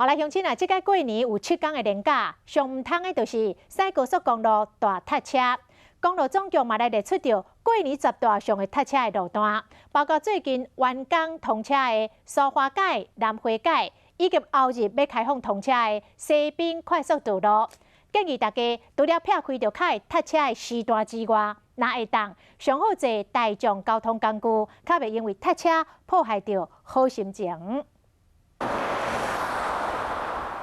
后来乡亲啊，即个过年有7天的连假，上唔通的就是西高速公路大塞车。公路总局嘛来列出着过年10大上的塞车的路段，包括最近完工通车的苏花改、南花改，以及后日要开放通车的西滨快速道路。建议大家除了撇开着开塞车的时段之外，若会当上好坐大众交通工具，较袂因为塞车破坏着好心情。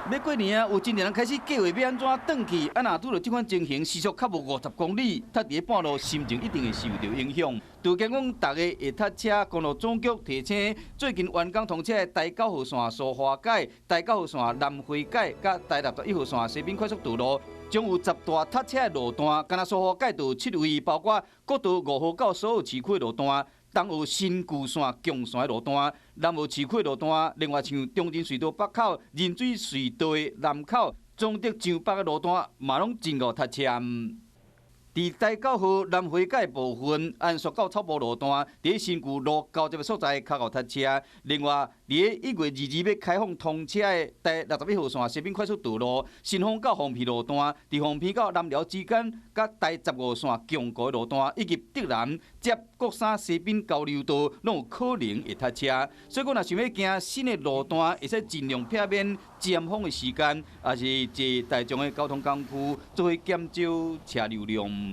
要过年啊，有真侪人开始计划要安怎转去，啊，若拄到即款情形，时速较无50公里，塞伫半路，心情一定会受到影响。就讲大家会塞车，公路总局提醒，最近完工通车的第9号线苏花改、第9号线南花改，甲第61号线西滨快速道路，将有10大塞车的路段，敢若苏花改就有7位，包括国道5号到所有市区的路段。 东澳新旧线、强线的路段，南澳市区路段，另外像中正隧道北口、仁水隧道的南口、中德上北的路段，嘛拢真够塞车。伫第9号南花改部分，按缩到草埔路段，伫新旧路交接的所在，较够塞车。另外，伫1月22日要开放通车的第61号线西滨快速道路，新丰到丰平路段，伫丰平到南寮之间，甲第15号线强国路段，以及德南接国三西滨交流道，拢有可能会塞车。所以，我若想要行新的路段，会使尽量避免尖峰的时间，也是坐大众的交通工具，做减少车流量。